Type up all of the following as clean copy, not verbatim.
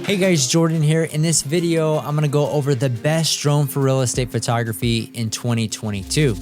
Hey guys, Jordan here. In this video, I'm gonna go over the best drone for real estate photography in 2022.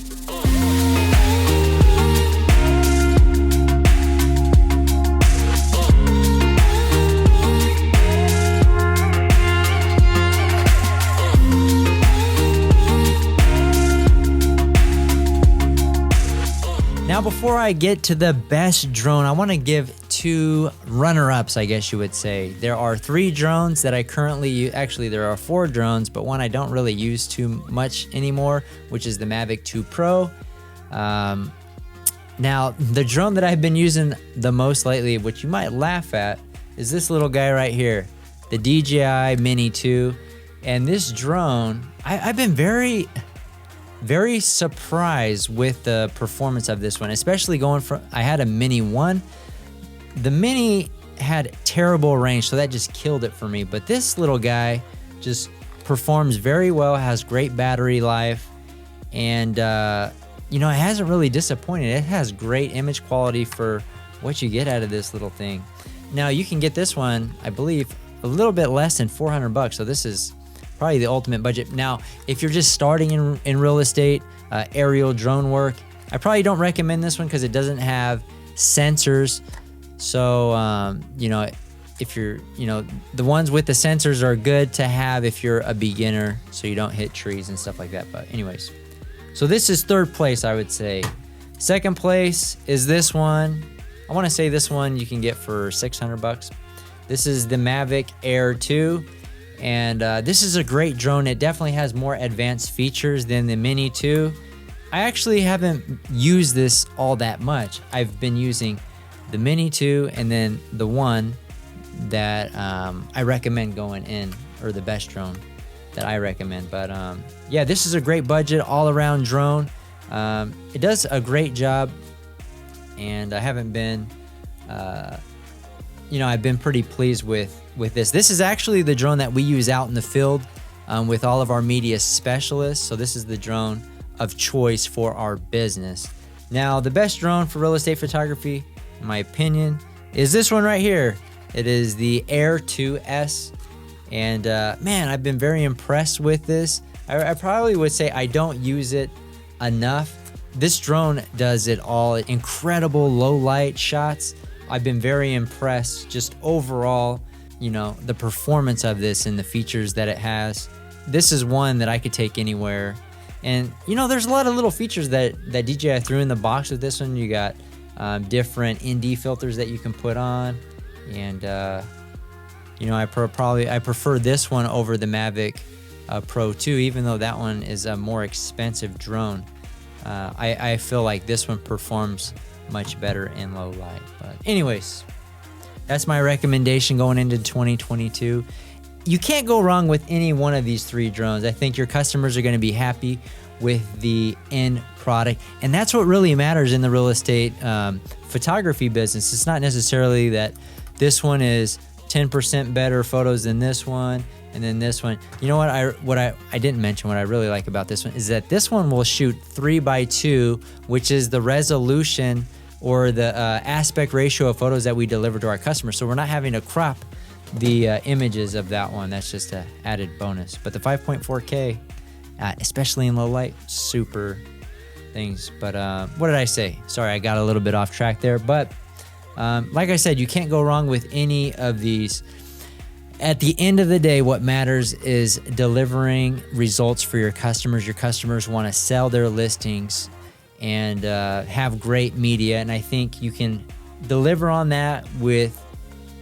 Now, before I get to the best drone, I want to give two runner-ups, I guess you would say. There are 3 drones that I currently use. Actually, there are 4 drones, but one I don't really use too much anymore, which is the Mavic 2 Pro. Now, the drone that I've been using the most lately, which you might laugh at, is this little guy right here, the DJI Mini 2. And this drone, I've been very surprised with the performance of this one, especially going from, I had a Mini 1. The Mini had terrible range, so that just killed it for me. But this little guy just performs very well, has great battery life, and you know, it hasn't really disappointed. It has great image quality for what you get out of this little thing. Now, you can get this one, I believe, a little bit less than 400 bucks, so this is probably the ultimate budget. Now, if you're just starting in real estate, aerial drone work, I probably don't recommend this one because it doesn't have sensors. So, you know, if you're, you know, the ones with the sensors are good to have if you're a beginner, so you don't hit trees and stuff like that. But anyways, so this is 3rd place, I would say. 2nd place is this one. I want to say this one you can get for 600 bucks. This is the Mavic Air 2. And this is a great drone. It definitely has more advanced features than the Mini 2. I actually haven't used this all that much. I've been using the Mini 2 and then the one that I recommend going in, or the best drone that I recommend. But yeah, this is a great budget all-around drone. It does a great job, and I haven't been, you know, I've been pretty pleased with this. This is actually the drone that we use out in the field with all of our media specialists. So this is the drone of choice for our business. Now, the best drone for real estate photography, in my opinion, is this one right here. It is the Air 2S. And man, I've been very impressed with this. I probably would say I don't use it enough. This drone does it all. Incredible low light shots. I've been very impressed just overall, you know, the performance of this and the features that it has. This is one that I could take anywhere. And, you know, there's a lot of little features that DJI threw in the box with this one. You got different ND filters that you can put on. And, you know, I prefer this one over the Mavic Pro 2, even though that one is a more expensive drone. I feel like this one performs much better in low light. But anyways, that's my recommendation going into 2022. You can't go wrong with any one of these 3 drones. I think your customers are going to be happy with the end product, and that's what really matters in the real estate photography business. It's not necessarily that this one is 10% better photos than this one, and then this one. You know what I didn't mention, what I really like about this one is that this one will shoot 3:2, which is the resolution or the aspect ratio of photos that we deliver to our customers. So we're not having to crop the images of that one. That's just an added bonus. But the 5.4K, especially in low light, super things. But what did I say? Sorry, I got a little bit off track there. But like I said, you can't go wrong with any of these. At the end of the day, what matters is delivering results for your customers. Your customers want to sell their listings and have great media, and I think you can deliver on that with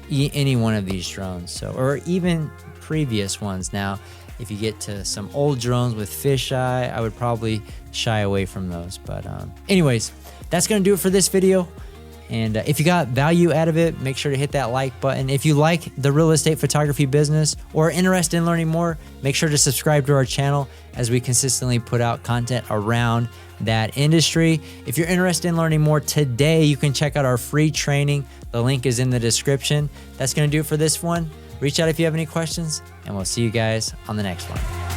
any one of these drones, so, or even previous ones. Now, if you get to some old drones with fisheye, I would probably shy away from those. But anyways, that's gonna do it for this video. And if you got value out of it, make sure to hit that like button. If you like the real estate photography business or are interested in learning more, make sure to subscribe to our channel as we consistently put out content around that industry. If you're interested in learning more today, you can check out our free training. The link is in the description. That's going to do it for this one. Reach out if you have any questions, and we'll see you guys on the next one.